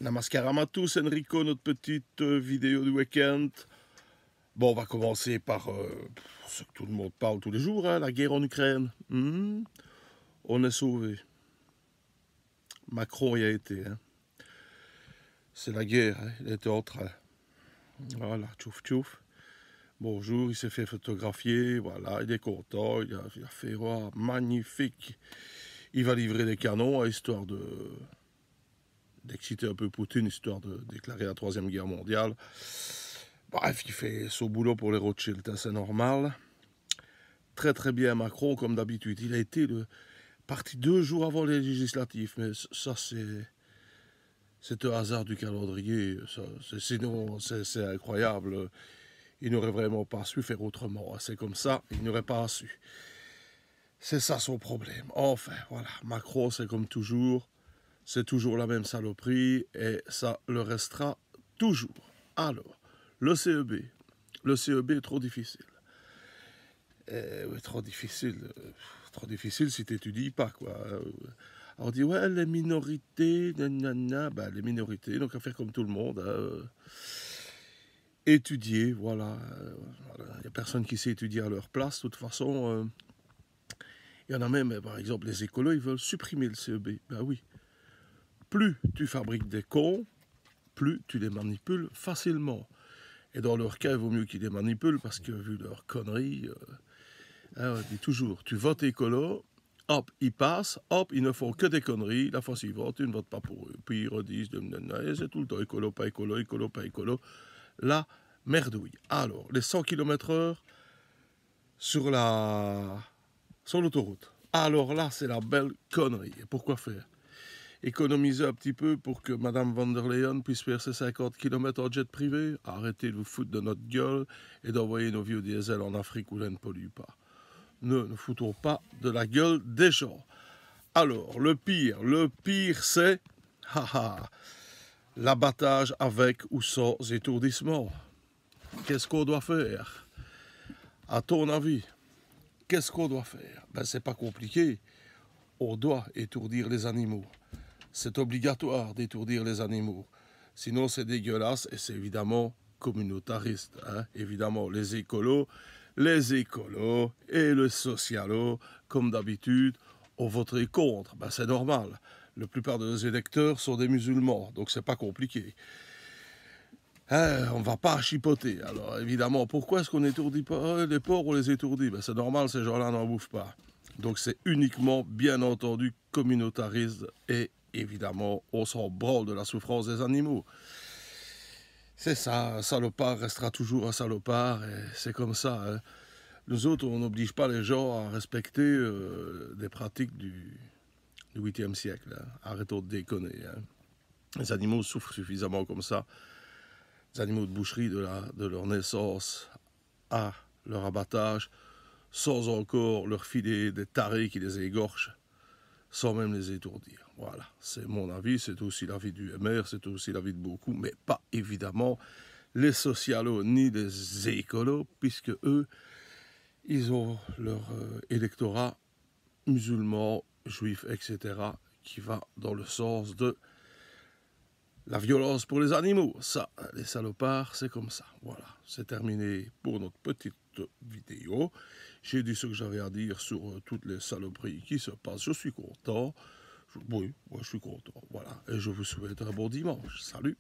Namaskaram à tous, Enrico, notre petite vidéo du week-end. Bon, on va commencer par ce que tout le monde parle tous les jours, hein, la guerre en Ukraine. On est sauvé. Macron y a été. Hein. C'est la guerre, hein, il était en train. Voilà, tchouf tchouf. Bonjour, il s'est fait photographier, voilà, il est content, il a fait oh, magnifique. Il va livrer des canons, histoire d'exciter un peu Poutine, histoire de déclarer la Troisième Guerre mondiale. Bref, il fait son boulot pour les Rothschild, hein, c'est normal. Très très bien Macron, comme d'habitude. Il a été parti 2 jours avant les législatives, mais ça c'est un hasard du calendrier. Sinon, c'est incroyable. Il n'aurait vraiment pas su faire autrement. C'est comme ça, il n'aurait pas su. C'est ça son problème. Enfin, voilà, Macron, c'est comme toujours. C'est toujours la même saloperie et ça le restera toujours. Alors, le CEB. Le CEB est trop difficile. Trop difficile si tu n'étudies pas, quoi. On dit, ouais, les minorités, nanana. Ben, les minorités, donc à faire comme tout le monde. Étudier, voilà. Il n'y a personne qui sait étudier à leur place. De toute façon, il y en a même, par exemple, les écolos, ils veulent supprimer le CEB. Ben oui. Plus tu fabriques des cons, plus tu les manipules facilement. Et dans leur cas, il vaut mieux qu'ils les manipulent parce que, vu leur conneries, on dit toujours, tu votes écolo, hop, ils passent, hop, ils ne font que des conneries, la fois suivante, tu ne votes pas pour eux. Puis ils redisent, c'est tout le temps écolo, pas écolo, écolo, pas écolo. La merdouille. Alors, les 100 km/h sur l'autoroute. Alors là, c'est la belle connerie. Et pourquoi faire? Économiser un petit peu pour que Madame van der Leyen puisse faire ses 50 km en jet privé. Arrêtez de vous foutre de notre gueule et d'envoyer nos vieux diesel en Afrique où l'on ne pollue pas. Ne nous foutons pas de la gueule des gens. Alors, le pire c'est l'abattage avec ou sans étourdissement. Qu'est-ce qu'on doit faire? À ton avis, qu'est-ce qu'on doit faire? Ben, c'est pas compliqué. On doit étourdir les animaux. C'est obligatoire d'étourdir les animaux. Sinon, c'est dégueulasse et c'est évidemment communautariste. Hein. Évidemment, les écolos et le socialo, comme d'habitude, ont voté contre. Ben, c'est normal. La plupart de nos électeurs sont des musulmans, donc c'est pas compliqué. On ne va pas chipoter. Alors, évidemment, pourquoi est-ce qu'on étourdit pas les porcs? On les étourdit. Ben, c'est normal, ces gens-là n'en bouffent pas. Donc, c'est uniquement, bien entendu, communautariste et évidemment, on s'en branle de la souffrance des animaux. C'est ça, un salopard restera toujours un salopard, et c'est comme ça. Hein. Nous autres, on n'oblige pas les gens à respecter des pratiques du 8e siècle. Hein. Arrêtons de déconner. Hein. Les animaux souffrent suffisamment comme ça. Les animaux de boucherie, de leur naissance à leur abattage, sans encore leur filer des tarés qui les égorgent, sans même les étourdir. Voilà, c'est mon avis, c'est aussi l'avis du MR, c'est aussi l'avis de beaucoup, mais pas évidemment les socialos ni les écolos, puisque eux, ils ont leur électorat musulman, juif, etc., qui va dans le sens de la violence pour les animaux. Ça, les salopards, c'est comme ça. Voilà, c'est terminé pour notre petite vidéo. J'ai dit ce que j'avais à dire sur toutes les saloperies qui se passent. Je suis content. Oui, moi je suis content. Voilà, et je vous souhaite un bon dimanche. Salut!